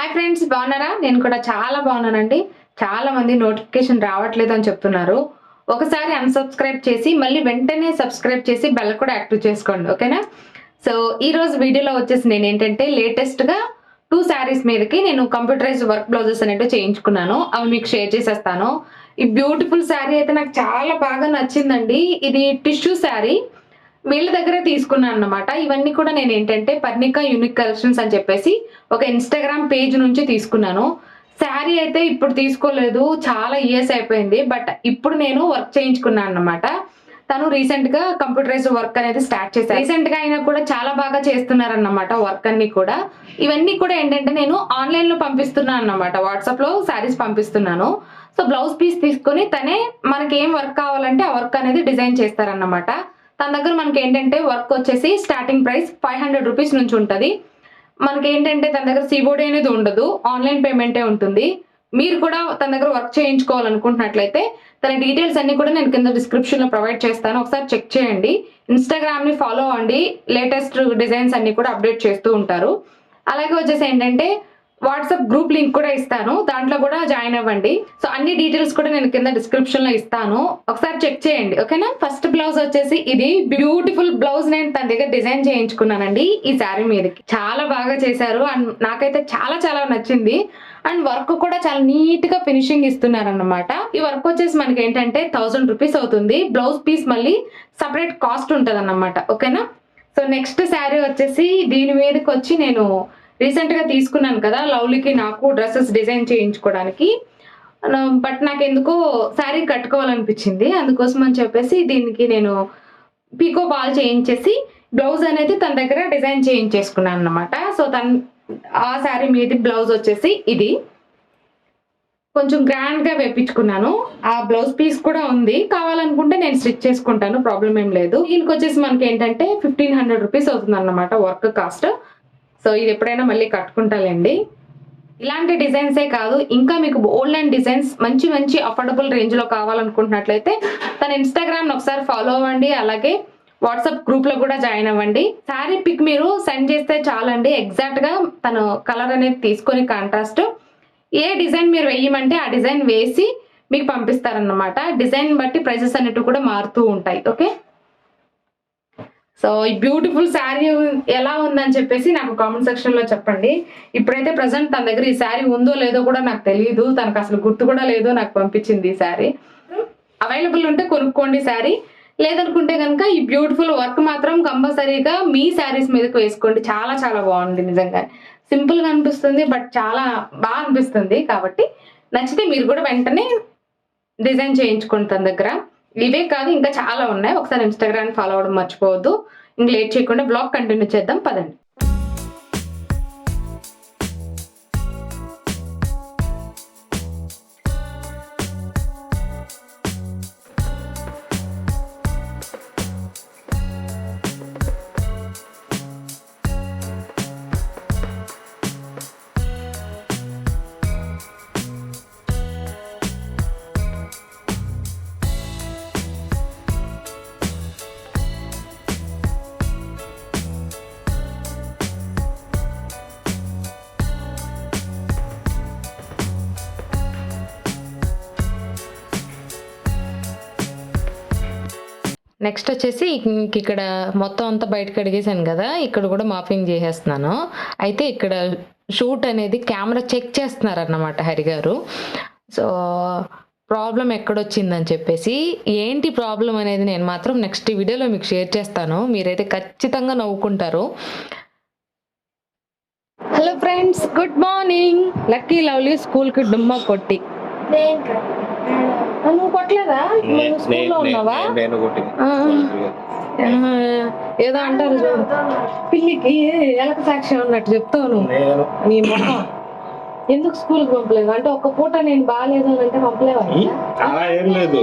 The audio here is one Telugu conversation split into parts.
హాయ్ ఫ్రెండ్స్, బాగున్నారా? నేను కూడా చాలా బాగున్నానండి. చాలా మంది నోటిఫికేషన్ రావట్లేదు అని చెప్తున్నారు. ఒకసారి అన్‌సబ్‌స్క్రైబ్ చేసి మళ్ళీ వెంటనే సబ్‌స్క్రైబ్ చేసి బెల్ కూడా యాక్టివ్ చేసుకోండి. ఓకేనా? సో, ఈరోజు వీడియోలో వచ్చేసి నేనేంటంటే లేటెస్ట్‌గా 2 శారీస్ మీదకి నేను కంప్యూటరైజ్డ్ వర్క్ బ్లౌజెస్ అనేటివి చేయించుకున్నాను. అవి మీకు షేర్ చేసేస్తాను. ఈ బ్యూటిఫుల్ శారీ అయితే నాకు చాలా బాగా నచ్చిందండి. ఇది టిష్యూ శారీ. వీళ్ళ దగ్గరే తీసుకున్నానన్నమాట. ఇవన్నీ కూడా నేనేంటంటే పర్ణిక యూనిక్ కలెక్షన్స్ అని చెప్పేసి ఒక ఇన్‌స్టాగ్రామ్ పేజ్ నుంచి తీసుకున్నాను. శారీ అయితే ఇప్పుడు తీసుకోలేదు. చాలా ఇయర్స్ అయిపోయింది. బట్ ఇప్పుడు నేను వర్క్ చేయించుకున్నానన్నమాట. తను రీసెంట్‌గా కంప్యూటరైజ్డ్ వర్క్ అనేది స్టార్ట్ చేశారు. రీసెంట్‌గా అయినా కూడా చాలా బాగా చేస్తున్నారన్నమాట వర్క్ అన్నీ కూడా. ఇవన్నీ కూడా ఏంటంటే నేను ఆన్‌లైన్‌లో పంపిస్తున్నానన్నమాట. వాట్సాప్‌లో శారీస్ పంపిస్తున్నాను. సో, బ్లౌజ్ పీస్ తీసుకొని తనే మనకేం వర్క్ కావాలంటే ఆ వర్క్ అనేది డిజైన్ చేస్తారన్నమాట. తన దగ్గర మనకేంటంటే వర్క్ వచ్చేసి స్టార్టింగ్ ప్రైస్ రూ. 500 నుంచి ఉంటది. మనకేంటంటే తన దగ్గర సీఓడీ అనేది ఉండదు. ఆన్‌లైన్ పేమెంటే ఉంటుంది. మీరు కూడా తన దగ్గర వర్క్ చేయించుకోవాలనుకుంటున్నట్లయితే తన డీటెయిల్స్ అన్నీ కూడా నేను కింద డిస్క్రిప్షన్‌లో ప్రొవైడ్ చేస్తాను. ఒకసారి చెక్ చేయండి. ఇన్‌స్టాగ్రామ్‌ని ఫాలో అవ్వండి. లేటెస్ట్ డిజైన్స్ అన్నీ కూడా అప్‌డేట్ చేస్తూ ఉంటారు. అలాగే వచ్చేసి ఏంటంటే వాట్సాప్ గ్రూప్ లింక్ కూడా ఇస్తాను. దాంట్లో కూడా జాయిన్ అవ్వండి. సో, అన్ని డీటెయిల్స్ కూడా నేను కింద డిస్క్రిప్షన్‌లో ఇస్తాను. ఒకసారి చెక్ చేయండి. ఓకేనా? ఫస్ట్ బ్లౌజ్ వచ్చేసి ఇది బ్యూటిఫుల్ బ్లౌజ్ నేను తన దగ్గర డిజైన్ చేయించుకున్నానండి ఈ శారీ మీదకి. చాలా బాగా చేశారు. అండ్ నాకైతే చాలా చాలా నచ్చింది. అండ్ వర్క్ కూడా చాలా నీట్‌గా ఫినిషింగ్ ఇస్తున్నారన్నమాట. ఈ వర్క్ వచ్చేసి మనకేంటంటే రూ. 1000 అవుతుంది. బ్లౌజ్ పీస్ మళ్ళీ సెపరేట్ కాస్ట్ ఉంటదన్నమాట. ఓకేనా? సో, నెక్స్ట్ శారీ వచ్చేసి దీని మీదకొచ్చి నేను రీసెంట్‌గా తీసుకున్నాను కదా! లవ్లీకి నాకు డ్రెసెస్ డిజైన్ చేయించుకోవడానికి. బట్ నాకెందుకో శారీ కట్టుకోవాలనిపించింది. అందుకోసం అని చెప్పేసి దీనికి నేను పీకో బాల్ చేయించేసి బ్లౌజ్ అనేది తన దగ్గర డిజైన్ చేయించేసుకున్నానన్నమాట. సో, ఆ శారీ మీది బ్లౌజ్ వచ్చేసి ఇది. కొంచెం గ్రాండ్‌గా వేపించుకున్నాను. ఆ బ్లౌజ్ పీస్ కూడా ఉంది. కావాలనుకుంటే నేను స్టిచ్ చేసుకుంటాను. ప్రాబ్లమ్ ఏం లేదు. దీనికొచ్చేసి మనకేంటంటే రూ. 1500 అవుతుందన్నమాట వర్క్ కాస్ట్. సో, ఇది ఎప్పుడైనా మళ్ళీ కట్టుకుంటాలెండి. ఇలాంటి డిజైన్సే కాదు, ఇంకా మీకు బోలెడన్ని డిజైన్స్ మంచి మంచి అఫోర్డబుల్ రేంజ్‌లో కావాలనుకుంటున్నట్లయితే తన ఇన్‌స్టాగ్రామ్‌ని ఒకసారి ఫాలో అవ్వండి. అలాగే వాట్సాప్ గ్రూప్‌లో కూడా జాయిన్ అవ్వండి. శారీ పిక్ మీరు సెండ్ చేస్తే చాలండి. ఎగ్జాక్ట్‌గా తను కలర్ అనేది తీసుకొని కాంట్రాస్ట్ ఏ డిజైన్ మీరు వేయమంటే ఆ డిజైన్ వేసి మీకు పంపిస్తారన్నమాట. డిజైన్ బట్టి ప్రైసెస్ అనేటివి కూడా మారుతూ ఉంటాయి. ఓకే. సో, ఈ బ్యూటిఫుల్ శారీ ఎలా ఉందని చెప్పేసి నాకు కామెంట్ సెక్షన్‌లో చెప్పండి. ఇప్పుడైతే ప్రెజెంట్ తన దగ్గర ఈ శారీ ఉందో లేదో కూడా నాకు తెలీదు. తనకసలు గుర్తు కూడా లేదు నాకు పంపించింది ఈ శారీ. అవైలబుల్ ఉంటే కొనుక్కోండి శారీ. లేదనుకుంటే గనుక ఈ బ్యూటిఫుల్ వర్క్ మాత్రం కంపల్సరీగా మీ శారీస్ మీదకి వేసుకోండి. చాలా చాలా బాగుంది నిజంగానే. సింపుల్‌గా అనిపిస్తుంది. బట్ చాలా అనిపిస్తుంది. కాబట్టి నచ్చితే మీరు కూడా వెంటనే డిజైన్ చేయించుకోండి తన దగ్గర. ఇవే కాదు ఇంకా చాలా ఉన్నాయి. ఒకసారి ఇన్‌స్టాగ్రామ్ ఫాలో అవ్వడం మర్చిపోవద్దు. ఇంక లేట్ చేయకుండా వ్లాగ్ కంటిన్యూ చేద్దాం పదండి. నెక్స్ట్ వచ్చేసి ఇక్కడ మొత్తం అంతా బయటకి కడిగేసాను కదా! ఇక్కడ కూడా మాపింగ్ చేసేస్తున్నాను. అయితే ఇక్కడ షూట్ అనేది కెమెరా చెక్ చేస్తున్నారన్నమాట హరిగారు. సో, ప్రాబ్లమ్ ఎక్కడొచ్చిందని చెప్పేసి ఏంటి ప్రాబ్లమ్ అనేది నేను మాత్రం నెక్స్ట్ వీడియోలో మీకు షేర్ చేస్తాను. మీరైతే ఖచ్చితంగా నవ్వుకుంటారు. Hello friends, good morning. Lucky lovely స్కూల్‌కి డుమ్మా కొట్టి. నువ్వు కొట్టలేదా? నువ్వు స్కూల్లో ఉన్నావా? ఏదో అంటారు చూడు, పిల్లికి ఎలక సాక్ష్యం అన్నట్టు చెప్తావు నువ్వు. నీ మొహం ఎందుకు స్కూల్కి పంపలేదు? అంటే ఒక్క పూట నేను బాగాలేదు అని అంటే పంపలేవా? అలా ఏం లేదు,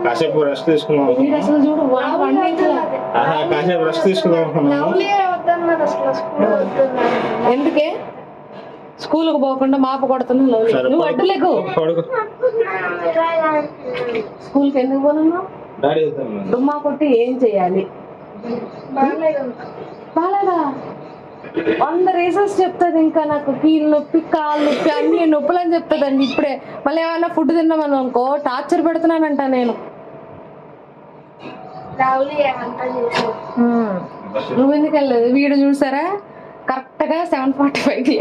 కాసేపు రెస్ట్ తీసుకున్నాం. మీరు అసలు చూడు కాసేపు రెస్ట్ తీసుకున్నాం. ఎందుకే స్కూల్కి పోకుండా మాప కొడుతున్నా? నువ్వు అడ్డులేకు. స్కూల్కి ఎందుకు పోనున్నావు? డుమ్మా కొట్టి ఏం చెయ్యాలి? బాలేదా? 100 రీజన్స్ చెప్తుంది. ఇంకా నాకు కీళ్ళు నొప్పి, కాళ్ళు నొప్పి, అన్ని నొప్పులు అని చెప్తుందండి ఇప్పుడే. మళ్ళీ ఏమైనా ఫుడ్ తిన్నామని అనుకో టార్చర్ పెడుతున్నానంట నేను. నువ్వు ఎందుకు వెళ్ళలేదు? వీడు చూసారా కరెక్ట్గా 7:45కి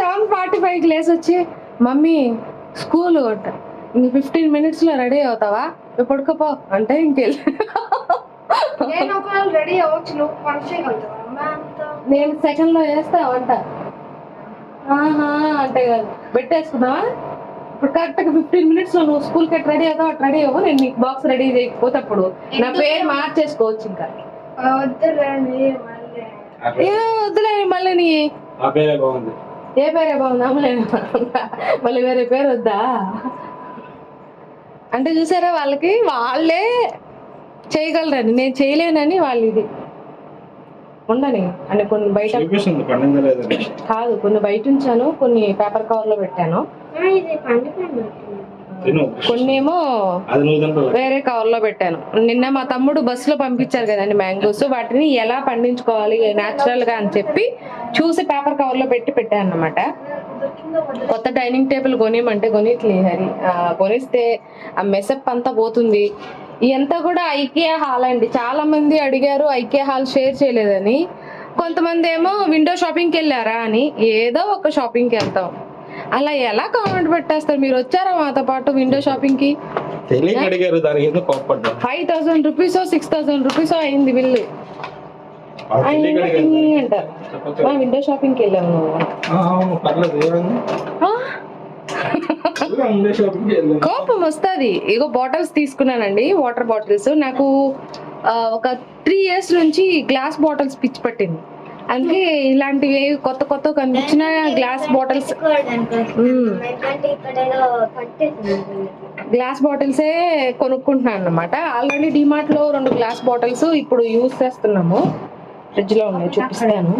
7:45కి లేసి వచ్చి మమ్మీ స్కూల్ కొట్ట ఇంక 15 minutesలో రెడీ అవుతావా పడుకోపో అంటే ఇంకెళ్ళి రెడీ అవ్వచ్చు. నేను సెకండ్లో వేస్తా వంట. ఆహా అంటే కాదు పెట్టేసుకున్నావా ఇప్పుడు కరెక్ట్గా 15 minutesలో నువ్వు స్కూల్ కట్ రెడీ అవుతావు. అటు రెడీ అవ్వు, నేను నీకు బాక్స్ రెడీ చేయకపోతే అప్పుడు నా పేరు మార్చేసుకోవచ్చు. ఇంకా ఏ వద్దులే మళ్ళీ నీ ఆ పేరే బాగుంది. ఏ పేరే బాగుందా మళ్ళీ వేరే పేరు వద్దా అంటే చూసారా వాళ్ళకి వాళ్ళే చేయగలరని నేను చేయలేనని వాళ్ళు ఇది ఉండని అంటే కొన్ని బయట చూపిస్తుంది పండిందా లేదని. కాదు కొన్ని బయట ఉంచాను, కొన్ని పేపర్ కవర్లో పెట్టాను, తిను. కొన్ని ఏమో అది నువ్వు తింటావు. వేరే కవర్లో పెట్టాను. నిన్న మా తమ్ముడు బస్సులో పంపించారు కదండి మ్యాంగోస్, వాటిని ఎలా పండించుకోవాలి న్యాచురల్ గా అని చెప్పి చూసి పేపర్ కవర్లో పెట్టి పెట్టాను అన్నమాట. కొత్త డైనింగ్ టేబుల్ కొనియమంటే కొనిట్లే హరి, కొనిస్తే ఆ మెసప్ అంతా పోతుంది. ఇదంతా కూడా ఐకియా హాల్ అండి. చాలా మంది అడిగారు ఐకియా హాల్ షేర్ చేయలేదని. కొంతమంది ఏమో విండో షాపింగ్కి వెళ్ళారా అని. ఏదో ఒక షాపింగ్కి వెళ్తాం, అలా ఎలా కామెంట్ పెట్టేస్తారు? మీరు వచ్చారా మాతో పాటు విండో షాపింగ్ కి? తెలియక అడిగారు, దానికి ఎందుకు కోప్పడ్డా? 5,000 రూపీస్ 6,000 రూపీస్ అయింది బిల్లు. అంటారు విండో షాపింగ్కి వెళ్ళాము నువ్వు. అవును పర్లేదు, ఏమైంది? ఉండే షాపింగ్కి వెళ్ళాను. కోపం వస్తుంది. ఇగో బాటిల్స్ తీసుకున్నానండి, వాటర్ బాటిల్స్. నాకు ఒక 3 years నుంచి గ్లాస్ బాటిల్స్ పిచ్చి పట్టింది. అందుకే ఇలాంటివి కొత్త కొత్త కనిపించిన గ్లాస్ బాటిల్స్ కొనుక్కుంటున్నాను అన్నమాట. ఆల్రెడీ డిమార్ట్ లో 2 గ్లాస్ బాటిల్స్ ఇప్పుడు యూజ్ చేస్తున్నాము. ఫ్రిడ్జ్ లో ఉన్నాయి, చూపిస్తాను.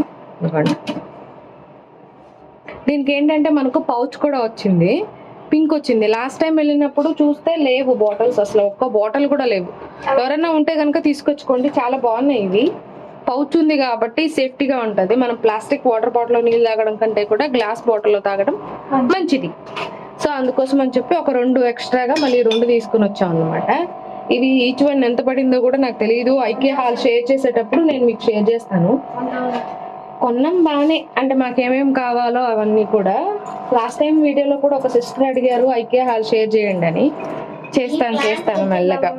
దీనికి ఏంటంటే మనకు పౌచ్ కూడా వచ్చింది, పింక్ వచ్చింది. లాస్ట్ టైం వెళ్ళినప్పుడు చూస్తే లేవు బాటిల్స్, అసలు ఒక్క బాటిల్ కూడా లేవు. ఎవరైనా ఉంటే కనుక తీసుకొచ్చుకోండి, చాలా బాగున్నాయి ఇవి. పౌచ్ ఉంది కాబట్టి సేఫ్టీగా ఉంటుంది. మనం ప్లాస్టిక్ వాటర్ బాటిల్లో నీళ్ళు తాగడం కంటే కూడా గ్లాస్ బాటిల్లో తాగడం మంచిది. సో అందుకోసం అని చెప్పి ఒక 2 ఎక్స్ట్రాగా మళ్ళీ 2 తీసుకుని వచ్చాం అన్నమాట. ఇవి ఈచ్ వన్ ఎంత పడిందో కూడా నాకు తెలియదు. ఐకియా హాల్ షేర్ చేసేటప్పుడు నేను మీకు షేర్ చేస్తాను. కొన్నాం బాగానే, అంటే మాకేమేమి కావాలో అవన్నీ కూడా. లాస్ట్ టైం వీడియోలో కూడా ఒక సిస్టర్ అడిగారు ఐకియా హాల్ షేర్ చేయండి అని. చేస్తాను మెల్లగా.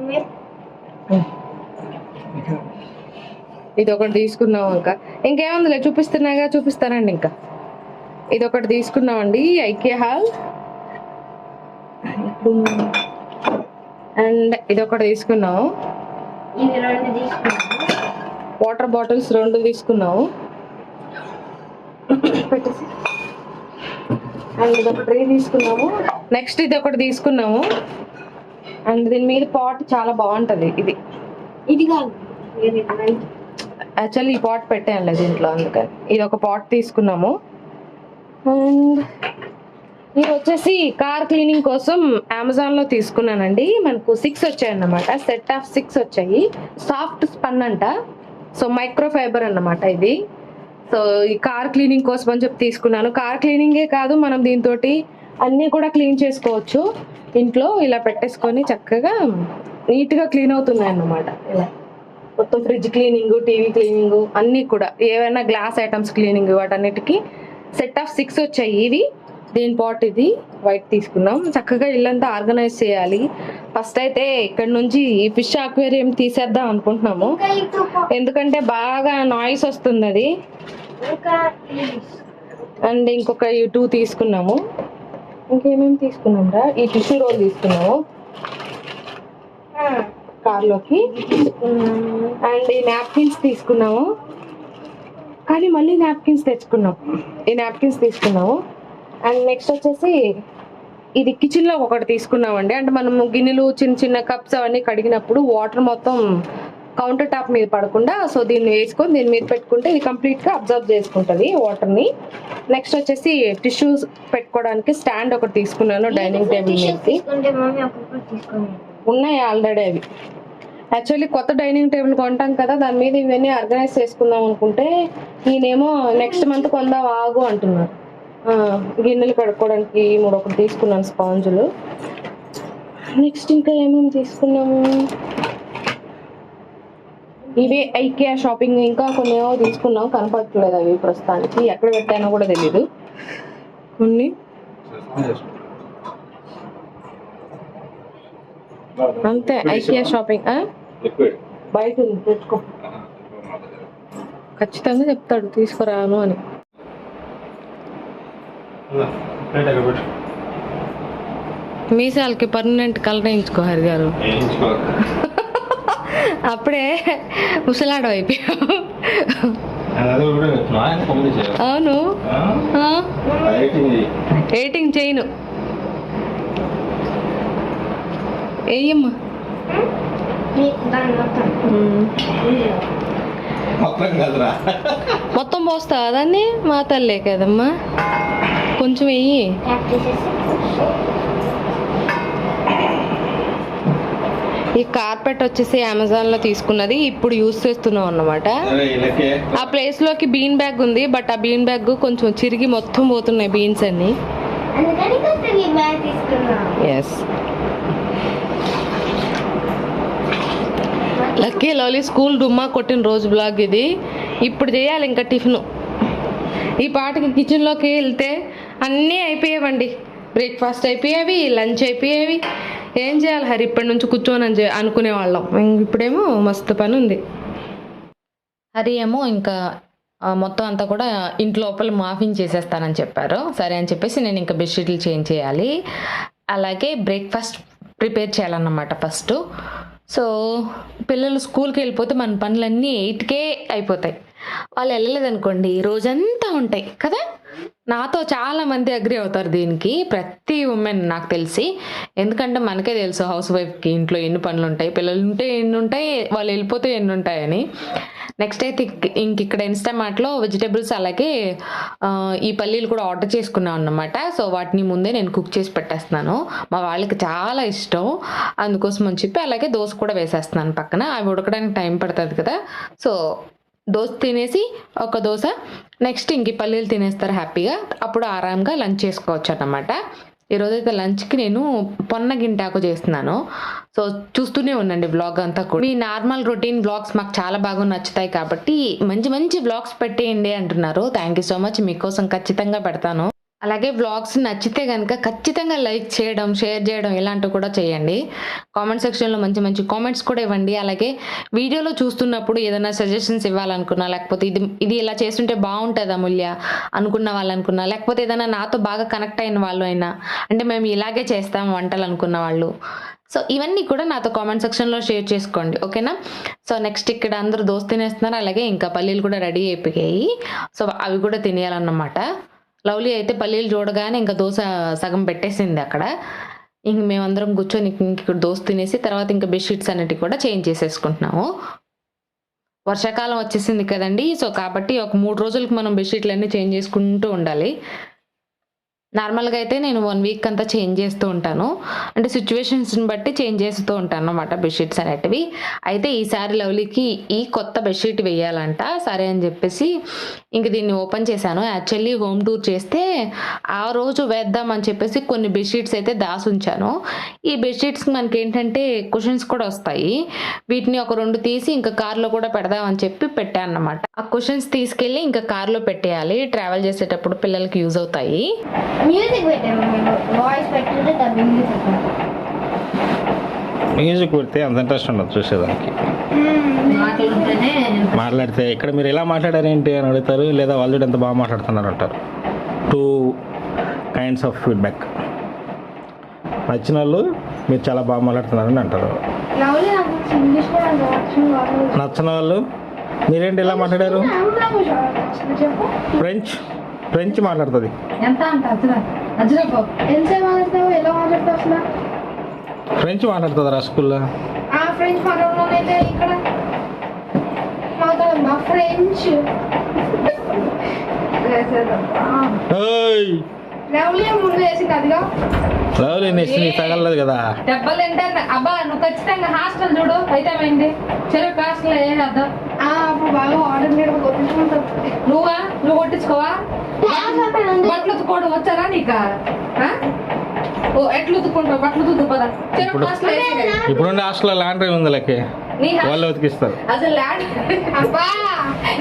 ఇది ఒకటి తీసుకున్నాం. ఇంకేముందిలే చూపిస్తానండి. ఇంకా ఇది ఒకటి తీసుకున్నామండి ఐకియా హాల్. అండ్ ఇది ఒకటి తీసుకున్నాము, వాటర్ బాటిల్స్ 2 తీసుకున్నాము. అండ్ ఇది ఒక ట్రే తీసుకున్నాము. నెక్స్ట్ ఇది ఒకటి తీసుకున్నాము. అండ్ దీని మీద పాట్ చాలా బాగుంటుంది. ఇది కాదు యాక్చువల్లీ ఈ పాట్ పెట్టానులే దీంట్లో, అందుకని ఇది ఒక పాట్ తీసుకున్నాము. అండ్ ఇది వచ్చేసి కార్ క్లీనింగ్ కోసం అమెజాన్లో తీసుకున్నానండి. మనకు 6 వచ్చాయన్నమాట, సెట్ ఆఫ్ 6 వచ్చాయి. సాఫ్ట్ స్పన్ అంట, సో మైక్రో ఫైబర్ అన్నమాట ఇది. సో ఈ కార్ క్లీనింగ్ కోసం అని చెప్పి తీసుకున్నాను. కార్ క్లీనింగే కాదు, మనం దీంతో అన్నీ కూడా క్లీన్ చేసుకోవచ్చు. ఇంట్లో ఇలా పెట్టేసుకొని చక్కగా నీట్గా క్లీన్ అవుతున్నాయి అన్నమాట. ఇలా మొత్తం ఫ్రిడ్జ్ క్లీనింగ్, టీవీ క్లీనింగ్ అన్నీ కూడా, ఏవైనా గ్లాస్ ఐటమ్స్ క్లీనింగ్, వాటన్నిటికీ సెట్ ఆఫ్ 6 వచ్చాయి ఇవి. దీని పాట్ ఇది వైట్ తీసుకున్నాం. చక్కగా ఇల్లంతా ఆర్గనైజ్ చేయాలి. ఫస్ట్ అయితే ఇక్కడ నుంచి ఈ ఫిష్ అక్వేరియం తీసేద్దాం అనుకుంటున్నాము, ఎందుకంటే బాగా నాయిస్ వస్తుంది అది. అండ్ ఇంకొక 2 తీసుకున్నాము. ఇంకేమేమి తీసుకున్నాం రా, ఈ టిష్యూ రోల్ తీసుకున్నాము కార్లోకి. అండ్ ఈ నాప్కిన్స్ తీసుకున్నాము, కానీ మళ్ళీ నాప్కిన్స్ తెచ్చుకున్నాం. ఈ నాప్కిన్స్ తీసుకున్నాము. అండ్ నెక్స్ట్ వచ్చేసి ఇది కిచెన్లో ఒకటి తీసుకున్నామండి. అంటే మనము గిన్నెలు, చిన్న చిన్న కప్స్ అవన్నీ కడిగినప్పుడు వాటర్ మొత్తం కౌంటర్ టాప్ మీద పడకుండా, సో దీన్ని వేసుకొని దీని మీద పెట్టుకుంటే ఇది కంప్లీట్గా అబ్జర్వ్ చేసుకుంటుంది వాటర్ని. నెక్స్ట్ వచ్చేసి టిష్యూస్ పెట్టుకోవడానికి స్టాండ్ ఒకటి తీసుకున్నాను డైనింగ్ టేబుల్ మీదకి. ఉన్నాయి ఆల్రెడీ అవి. యాక్చువల్లీ కొత్త డైనింగ్ టేబుల్ కొంటాం కదా, దాని మీద ఇవన్నీ ఆర్గనైజ్ చేసుకుందాం అనుకుంటే ఈయనేమో నెక్స్ట్ మంత్ కొందాం ఆగు అంటున్నారు. గిన్నెలు కడుక్కోవడానికి 3 తీసుకున్నాను స్పాంజులు. నెక్స్ట్ ఇంకా ఏమేమి తీసుకున్నాము, ఇవే ఐకియా షాపింగ్, ఇంకా కొన్ని ఏమో తీసుకున్నాం కనపడట్లేదు అవి ప్రస్తుతానికి, ఎక్కడ పెట్టానో కూడా తెలీదు. కొన్ని అంతే ఐకియా షాపింగ్. బయట ఉంది తెచ్చుకో, ఖచ్చితంగా చెప్తాడు తీసుకురాను అని. మీసాలకి పర్మనెంట్ కలర్ వేయించుకో హరి గారు, అప్పుడే ముసలాడు అయిపోయావు. అవును, ఎయిటింగ్ చేయను. ఏయమ్మా మొత్తం పోస్తావా దాన్ని? మా తల్లే కదమ్మా, కొంచెం వెయ్యి. ఈ కార్పెట్ వచ్చేసి అమెజాన్ లో తీసుకున్నది, ఇప్పుడు యూజ్ చేస్తున్నాం అన్నమాట. ఆ ప్లేస్ లోకి బీన్ బ్యాగ్ ఉంది, బట్ ఆ బీన్ బ్యాగ్ కొంచెం చిరిగి మొత్తం పోతున్నాయి బీన్స్ అన్ని. ఎస్, లక్కీ లవ్లీ స్కూల్ డుమ్మా కొట్టిన రోజు బ్లాగ్ ఇది. ఇప్పుడు చేయాలి ఇంకా టిఫిన్. ఈ పాటకి కిచెన్లోకి వెళ్తే అన్నీ అయిపోయావండి, బ్రేక్ఫాస్ట్ అయిపోయేవి, లంచ్ అయిపోయేవి. ఏం చేయాలి హరి, ఇప్పటి నుంచి కూర్చొని అనుకునేవాళ్ళం, ఇప్పుడేమో మస్తు పని ఉంది. హరి ఏమో ఇంకా మొత్తం అంతా కూడా ఇంటి లోపల మాఫింగ్ చేసేస్తానని చెప్పారు. సరే అని చెప్పేసి నేను ఇంకా బెడ్షీట్లు చేంజ్ చేయాలి, అలాగే బ్రేక్ఫాస్ట్ ప్రిపేర్ చేయాలన్నమాట ఫస్ట్. సో పిల్లలు స్కూల్కి వెళ్ళిపోతే మన పనులన్నీ 8కే అయిపోతాయి. వాళ్ళు వెళ్ళలేదనుకోండి రోజంతా ఉంటాయి కదా. నాతో చాలామంది అగ్రి అవుతారు దీనికి, ప్రతి ఉమెన్ నాకు తెలిసి. ఎందుకంటే మనకే తెలుసు హౌస్ వైఫ్కి ఇంట్లో ఎన్ని పనులు ఉంటాయి, పిల్లలు ఉంటే ఎన్ని ఉంటాయి, వాళ్ళు వెళ్ళిపోతే ఎన్ని ఉంటాయని. నెక్స్ట్ అయితే ఇక్కడ ఇన్స్టామార్ట్లో వెజిటేబుల్స్ అలాగే ఈ పల్లీలు కూడా ఆర్డర్ చేసుకున్నాం అన్నమాట. సో వాటిని ముందే నేను కుక్ చేసి పెట్టేస్తున్నాను, మా వాళ్ళకి చాలా ఇష్టం అందుకోసం అని చెప్పి. అలాగే దోశ కూడా వేసేస్తున్నాను పక్కన, అవి ఉడకడానికి టైం పడుతుంది కదా. సో దోశ తినేసి ఒక దోశ, నెక్స్ట్ ఇంక పల్లీలు తినేస్తారు హ్యాపీగా, అప్పుడు ఆరాంగా లంచ్ చేసుకోవచ్చు అన్నమాట. ఈరోజైతే లంచ్కి నేను పొన్నగింటాకు చేస్తున్నాను. సో చూస్తూనే ఉండండి బ్లాగ్ అంతా కూడా. మీ నార్మల్ రొటీన్ బ్లాగ్స్ మాకు చాలా బాగా నచ్చుతాయి కాబట్టి మంచి మంచి బ్లాగ్స్ పెట్టేయండి అంటున్నారు. థ్యాంక్ యూ సో మచ్, మీకోసం ఖచ్చితంగా పెడతాను. అలాగే వ్లాగ్స్ నచ్చితే కనుక ఖచ్చితంగా లైక్ చేయడం, షేర్ చేయడం ఇలాంటివి కూడా చేయండి. కామెంట్ సెక్షన్లో మంచి మంచి కామెంట్స్ కూడా ఇవ్వండి. అలాగే వీడియోలో చూస్తున్నప్పుడు ఏదైనా సజెషన్స్ ఇవ్వాలనుకున్నా, లేకపోతే ఇది ఇలా చేస్తుంటే బాగుంటుంది అమూల్య అనుకున్న వాళ్ళు అనుకున్నా, లేకపోతే ఏదైనా నాతో బాగా కనెక్ట్ అయిన వాళ్ళు అయినా, అంటే మేము ఇలాగే చేస్తాం వంటలు అనుకున్న వాళ్ళు, సో ఇవన్నీ కూడా నాతో కామెంట్ సెక్షన్లో షేర్ చేసుకోండి, ఓకేనా. సో నెక్స్ట్ ఇక్కడ అందరూ దోశ తినేస్తున్నారు, అలాగే ఇంకా పల్లీలు కూడా రెడీ అయిపోయాయి. సో అవి కూడా తినేయాలన్నమాట. లవ్లీ అయితే పల్లీలు చూడగానే ఇంకా దోశ సగం పెట్టేసింది అక్కడ. ఇంక మేమందరం కూర్చొని ఇక్కడ దోశ తినేసి తర్వాత ఇంకా బెడ్షీట్స్ అన్నిటి కూడా చేంజ్ చేసేసుకుంటున్నాము. వర్షాకాలం వచ్చేసింది కదండి, సో కాబట్టి ఒక 3 రోజులకు మనం బెడ్షీట్లు అన్నీ చేంజ్ చేసుకుంటూ ఉండాలి. నార్మల్గా అయితే నేను 1 వీక్ అంతా చేంజ్ చేస్తూ ఉంటాను, అంటే సిచ్యువేషన్స్ని బట్టి చేంజ్ చేస్తూ ఉంటాను అన్నమాట బెడ్షీట్స్ అనేటివి. అయితే ఈసారి లవ్లీకి ఈ కొత్త బెడ్షీట్ వేయాలంట, సరే అని చెప్పేసి ఇంక దీన్ని ఓపెన్ చేశాను. యాక్చువల్లీ హోమ్ టూర్ చేస్తే ఆ రోజు వేద్దామని చెప్పేసి కొన్ని బెడ్షీట్స్ అయితే దాసి ఉంచాను. ఈ బెడ్షీట్స్కి మనకి ఏంటంటే కుషన్స్ కూడా వస్తాయి, వీటిని ఒక 2 తీసి ఇంకా కార్లో కూడా పెడదామని చెప్పి పెట్టాను అన్నమాట. ఆ కుషన్స్ తీసుకెళ్ళి ఇంకా కార్లో పెట్టేయాలి, ట్రావెల్ చేసేటప్పుడు పిల్లలకి యూజ్ అవుతాయి. మ్యూజిక్ పెడితే అంత ఇంట్రెస్ట్ ఉండదు చూసేదానికి. మాట్లాడితే ఇక్కడ మీరు ఎలా మాట్లాడారేంటి అని అడుగుతారు, లేదా వాళ్ళు ఎంత బాగా మాట్లాడుతున్నారు అంటారు. 2 kinds ఆఫ్ ఫీడ్బ్యాక్. నచ్చిన వాళ్ళు మీరు చాలా బాగా మాట్లాడుతున్నారని అంటారు, నచ్చిన వాళ్ళు మీరేంటి ఎలా మాట్లాడారు. ఫ్రెంచ్ మాట్లాడుతుంది. ఫ్రెంచ్ మాట్లాడుతుందా స్కూల్లో? ముందు వేసింది అదిగా. లవ్లీ నెక్స్ట్ నీకు తగలలేదు కదా. దెబ్బలు తింటాను. అబ్బా నువ్వు ఖచ్చితంగా హాస్టల్ చూడు అయితే అయింది. చెరుకు హాస్టల్ ఏం అర్థం. అప్పుడు బాగా ఆర్డర్ మీద కొట్టించుకుంటాం. నువ్వు కొట్టించుకోవా? బట్టలు ఉతుకోవడం వచ్చారా నీకా? ఎట్లు ఉతుక్కుంటావు? బట్టలు ఉతుకు పద. చెరుకు హాస్టల్ ఇప్పుడుండే హాస్టల్లో లాండ్రీ ఉంది లెక్కే, వాళ్ళు ఉతికిస్తారు. అసలు ల్యాండ్ అబ్బా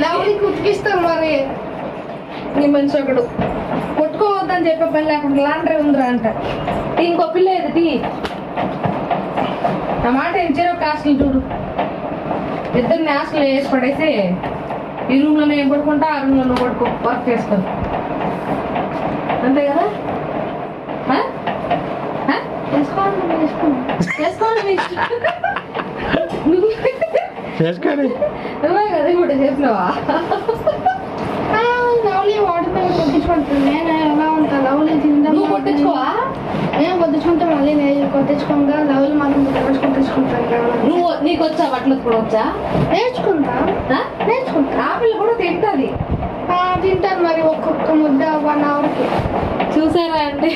లవ్లీకి ఉతికిస్తాం మరి. నీ మనిషి ఒకడు కొట్టుకోవద్దని చెప్పే పని లేకుండా లాండ్రీ ఉందిరా అంట. ఇంకో పిల్ల ఏది టీ నా మాట ఏం చెరుకు హాస్టల్ చూడు. ఇద్దరిని హాస్టల్ వేసి పడేసి ఈ రూమ్ లో ఏం పడుకుంటా ఆ రూమ్ లో పడుకో వర్క్ చేసుకో. అంతే కదా? చేసుకోండి. నువ్వే కదా ఇప్పుడు చేసినావా? లవ్లీ వాటర్ మీద కొట్టించుకుంటాను. నేను ఎలా ఉంటా లవ్లీ తిందా? నువ్వు కొట్టించుకోవా? నేను కొట్టించుకుంటా. మళ్ళీ నేను కొట్టించుకోగా లవ్లీ మాత్రం కొట్టించుకుంటాను. నువ్వు నీకు వచ్చా బట్టలు కూడా వచ్చా? నేర్చుకుంటా. ఆపిల్ కూడా తింటది. తింటాను మరి ఒక్కొక్క ముద్ద 1 hourకి. చూసారా అండి?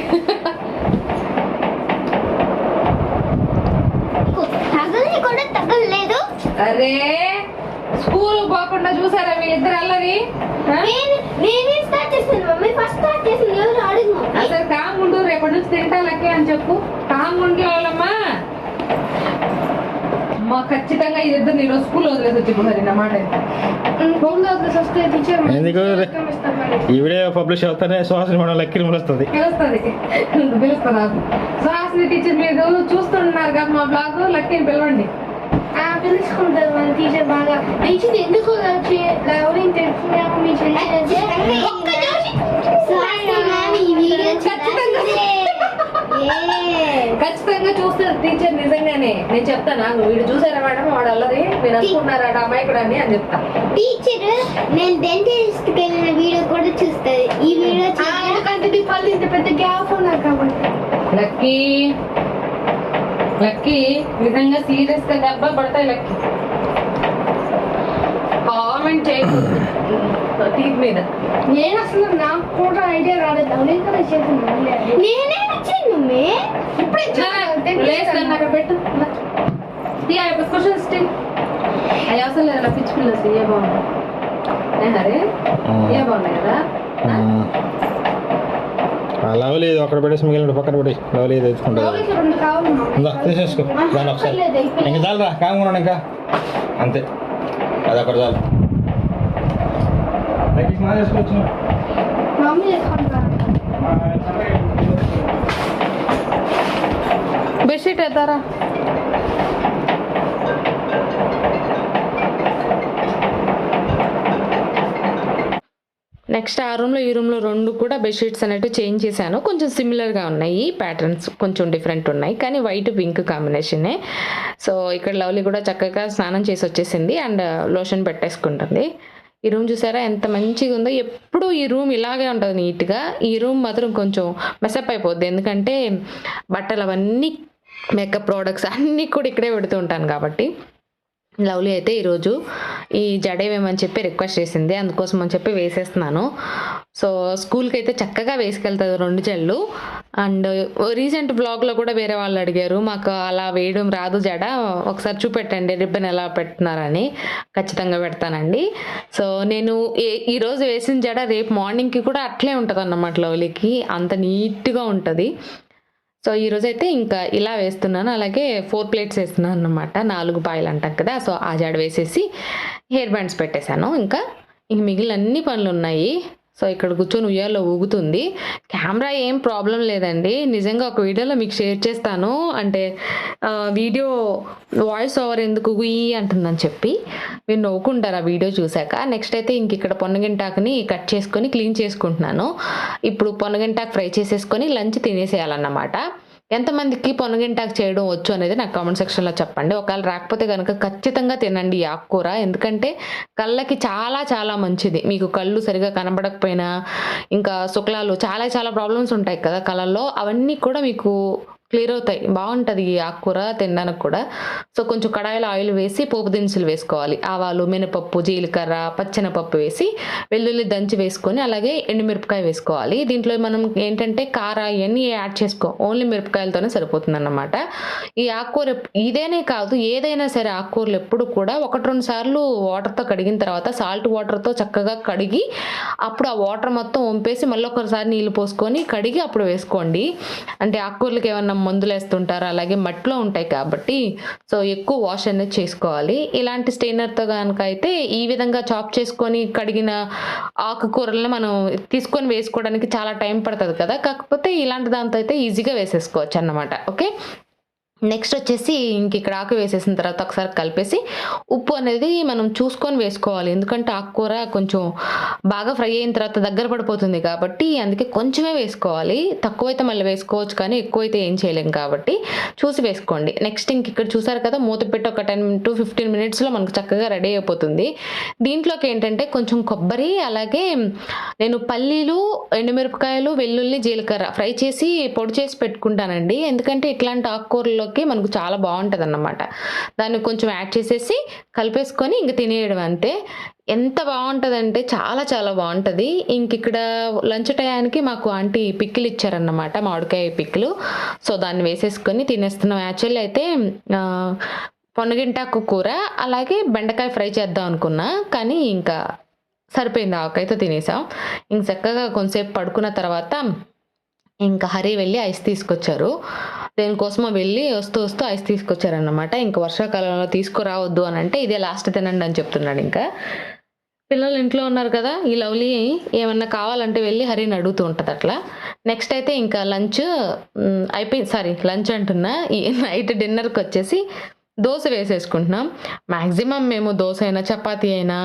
తగలేదు. అరే స్కూల్ పోకుండా చూసారా మీ ఇద్దరు అల్లరి? అసలు కాముండు రేపటి నుంచి తింటా లెక్కే అని చెప్పు. కాముండు వాళ్ళమ్మా మా ఖచ్చితంగా ఇద్దరు నేను స్కూల్ వదిలేసి వచ్చి నా మాట ఎందుకు ఈ వీడియో పబ్లిష్ అవుతానే సుహాసిని మేడం లెక్కలు వస్తుంది. పిలుస్తా నాకు. సుహాసిని టీచర్ మీరు చూస్తున్నారు కదా మా బ్లాగ్, లక్కీని పిలవండి. పిలుచుకుంటారు మన టీచర్ బాగా. టీచర్ ఎందుకు ఎవరైనా తెలుసుకున్నాము మీ ఖచ్చితంగా చూస్తారు టీచర్ నిజంగానే. నేను చెప్తాను వీడు చూసారా మేడం వాడు అల్లరి మీరు అనుకున్నారా అమ్మాయి కూడా అని చెప్తా. టీచర్ నేను డెంటిస్ట్ కి వెళ్ళిన వీడియో కూడా చూస్తుంది. ఈ వీడియో ఎందుకంటే పళ్ళు ఇంత పెద్ద గ్యాప్ ఉన్నారు కాబట్టి. లక్కీ లక్కీ నిజంగా సీరియస్ గా దెబ్బ పడతాయి. లక్కీ కామెంట్ చేయకూడదు టీవీ మీద. నేను అసలు నాకు కూడా ఐడియా రాలేదు. నేనే మమ్మీ ఇప్పుడు పెట్టు క్వశ్చన్స్ అవి అసలు లేదా పిచ్చి పిల్లలు ఏ బాగున్నాయి హరే ఏ బాగున్నాయి కదా. లవ్లీ అక్కడ పెట్టేసి మిగిలిన పక్కన పెట్టి లవ్లీ తెచ్చుకుంటా తీసేసుకో దాన్ని ఒకసారి. ఇంకా చాలు రా కాకుండా ఇంకా అంతే అది అక్కడ చాలు. చేసుకోవచ్చు బెడ్షీట్ వేద్దారా? నెక్స్ట్ ఆ రూమ్లో ఈ రూమ్లో 2 కూడా బెడ్షీట్స్ అనేవి చేంజ్ చేశాను. కొంచెం సిమిలర్గా ఉన్నాయి, ప్యాటర్న్స్ కొంచెం డిఫరెంట్ ఉన్నాయి కానీ వైట్ పింక్ కాంబినేషనే. సో ఇక్కడ లవ్లీ కూడా చక్కగా స్నానం చేసి వచ్చేసింది అండ్ లోషన్ పెట్టేసుకుంటుంది. ఈ రూమ్ చూసారా ఎంత మంచిగా ఉందో. ఎప్పుడు ఈ రూమ్ ఇలాగే ఉంటుంది నీట్గా. ఈ రూమ్ మాత్రం కొంచెం మెసప్ అయిపోద్ది ఎందుకంటే బట్టలు అవన్నీ మేకప్ ప్రోడక్ట్స్ అన్నీ కూడా ఇక్కడే పెడుతూ ఉంటాను కాబట్టి. లవ్లీ అయితే ఈరోజు ఈ జడేమేమని చెప్పి రిక్వెస్ట్ చేసింది, అందుకోసం అని చెప్పి వేసేస్తున్నాను. సో స్కూల్కి అయితే చక్కగా వేసుకెళ్తుంది 2 జడలు. అండ్ రీసెంట్ బ్లాగ్లో కూడా వేరే వాళ్ళు అడిగారు మాకు అలా వేయడం రాదు జడ, ఒకసారి చూపెట్టండి రిబ్బన్ ఎలా పెడుతున్నారని. ఖచ్చితంగా పెడతానండి. సో నేను ఈరోజు వేసిన జడ రేపు మార్నింగ్కి కూడా అట్లే ఉంటుంది అన్నమాట. లవ్లీకి అంత నీట్గా ఉంటుంది. సో ఈరోజైతే ఇంకా ఇలా వేస్తున్నాను. అలాగే 4 ప్లేట్స్ వేస్తున్నాను అన్నమాట. 4 పాయలు అంటాం కదా. సో ఆ జాడ వేసేసి హెయిర్ బ్యాండ్స్ పెట్టేశాను. ఇంకా మిగిలిన అన్ని పనులు ఉన్నాయి. సో ఇక్కడ కూర్చొని ఉయ్యాల్లో ఊగుతుంది. కెమెరా ఏం ప్రాబ్లం లేదండి. నిజంగా ఒక వీడియోలో మీకు షేర్ చేస్తాను. అంటే వీడియో వాయిస్ ఓవర్ ఎందుకు గుయ్యి అంటుందని చెప్పి మీరు నవ్వుకుంటారు ఆ వీడియో చూశాక. నెక్స్ట్ అయితే ఇంక ఇక్కడ పొన్నగింటాకుని కట్ చేసుకొని క్లీన్ చేసుకుంటున్నాను. ఇప్పుడు పొన్నగింటాకు ఫ్రై చేసేసుకొని లంచ్ తినేసేయాలన్నమాట. ఎంతమందికి పొనగింటాకు చేయడం వచ్చు అనేది నాకు కామెంట్ సెక్షన్లో చెప్పండి. ఒకవేళ రాకపోతే కనుక ఖచ్చితంగా తినండి ఈ ఆకుకూర. ఎందుకంటే కళ్ళకి చాలా చాలా మంచిది. మీకు కళ్ళు సరిగా కనబడకపోయినా ఇంకా శుక్లాలు చాలా చాలా ప్రాబ్లమ్స్ ఉంటాయి కదా కళ్ళల్లో, అవన్నీ కూడా మీకు క్లియర్ అవుతాయి. బాగుంటుంది ఈ ఆకుకూర తినడానికి కూడా. సో కొంచెం కడాయిలో ఆయిల్ వేసి పోపు దినుసులు వేసుకోవాలి. ఆవాలు, మినపప్పు, జీలకర్ర, పచ్చెనపప్పు వేసి వెల్లుల్లి దంచి వేసుకొని అలాగే ఎండుమిరపకాయ వేసుకోవాలి. దీంట్లో మనం ఏంటంటే కారం ఇవన్నీ యాడ్ ఓన్లీ మిరపకాయలతోనే సరిపోతుందన్నమాట. ఈ ఆకుకూర ఇదేనే కాదు, ఏదైనా సరే ఆకుకూరలు ఎప్పుడు కూడా 1-2 సార్లు వాటర్తో కడిగిన తర్వాత సాల్ట్ వాటర్తో చక్కగా కడిగి అప్పుడు ఆ వాటర్ మొత్తం వంపేసి మళ్ళీ ఒకసారి నీళ్ళు పోసుకొని కడిగి అప్పుడు వేసుకోండి. అంటే ఆకుకూరలకి ఏమన్నా మందులు వేస్తుంటారు, అలాగే మట్టిలో ఉంటాయి కాబట్టి సో ఎక్కువ వాష్ అనేది చేసుకోవాలి. ఇలాంటి స్టెయినర్తో కనుక అయితే ఈ విధంగా చాప్ చేసుకొని కడిగిన ఆకుకూరలను మనం తీసుకొని వేసుకోవడానికి చాలా టైం పడుతుంది కదా, కాకపోతే ఇలాంటి దాంతో అయితే ఈజీగా వేసేసుకోవచ్చు అన్నమాట. ఓకే, నెక్స్ట్ వచ్చేసి ఇంక ఇక్కడ ఆకు వేసేసిన తర్వాత ఒకసారి కలిపేసి ఉప్పు అనేది మనం చూసుకొని వేసుకోవాలి. ఎందుకంటే ఆకుకూర కొంచెం బాగా ఫ్రై అయిన తర్వాత దగ్గర పడిపోతుంది కాబట్టి అందుకే కొంచెమే వేసుకోవాలి. తక్కువైతే మళ్ళీ వేసుకోవచ్చు కానీ ఎక్కువైతే ఏం చేయలేం కాబట్టి చూసి వేసుకోండి. నెక్స్ట్ ఇంక ఇక్కడ చూసారు కదా, మూత పెట్టి ఒక 10 to 15 minutesలో మనకు చక్కగా రెడీ అయిపోతుంది. దీంట్లోకి ఏంటంటే కొంచెం కొబ్బరి, అలాగే నేను పల్లీలు, ఎండుమిరపకాయలు, వెల్లుల్లి, జీలకర్ర ఫ్రై చేసి పొడి చేసి పెట్టుకుంటానండి. ఎందుకంటే ఇట్లాంటి ఆకుకూరలో మనకు చాలా బాగుంటుంది అన్నమాట. దాన్ని కొంచెం యాడ్ చేసేసి కలిపేసుకొని ఇంక తినేయడం అంతే. ఎంత బాగుంటుందంటే చాలా చాలా బాగుంటుంది. ఇంక ఇక్కడ లంచ్ టయానికి మాకు ఆంటీ పిక్కిలు ఇచ్చారన్నమాట, మామిడికాయ పిక్కిలు. సో దాన్ని వేసేసుకొని తినేస్తున్నాం. యాక్చువల్లీ అయితే పొన్నగింటాకు కూర అలాగే బెండకాయ ఫ్రై చేద్దాం అనుకున్నా, కానీ ఇంకా సరిపోయింది, ఆకైతే తినేసాం. ఇంక చక్కగా కొంతసేపు పడుకున్న తర్వాత ఇంకా హరి వెళ్ళి ఐస్ తీసుకొచ్చారు. దేనికోసమో వెళ్ళి వస్తూ ఐస్ తీసుకొచ్చారన్నమాట. ఇంకా వర్షాకాలంలో తీసుకురావద్దు అని అంటే ఇదే లాస్ట్ తినండి అని చెప్తున్నాడు. ఇంకా పిల్లలు ఇంట్లో ఉన్నారు కదా, ఈ లవ్లీ ఏమన్నా కావాలంటే వెళ్ళి హరిని అడుగుతూ ఉంటుంది అట్లా. నెక్స్ట్ అయితే ఇంకా లంచ్ లంచ్ అంటున్నా, ఈ నైట్ డిన్నర్కి వచ్చేసి దోశ వేసేసుకుంటున్నాం. మ్యాక్సిమం మేము దోశ అయినా, చపాతీ అయినా,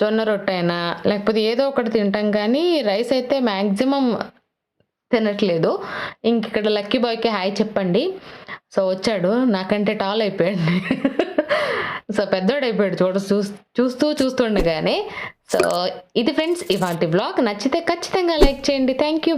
జొన్న రొట్టె అయినా లేకపోతే ఏదో ఒకటి తింటాం, కానీ రైస్ అయితే మ్యాక్సిమం తినట్లేదు. ఇంక ఇక్కడ లక్కీ బాయ్కి హాయ్ చెప్పండి. సో వచ్చాడు, నాకంటే టాల్ అయిపోయాడు. సో పెద్దోడు అయిపోయాడు చూస్తుండగానే. సో ఇది ఫ్రెండ్స్ ఇవాల్టి వ్లాగ్. నచ్చితే ఖచ్చితంగా లైక్ చేయండి. Thank you.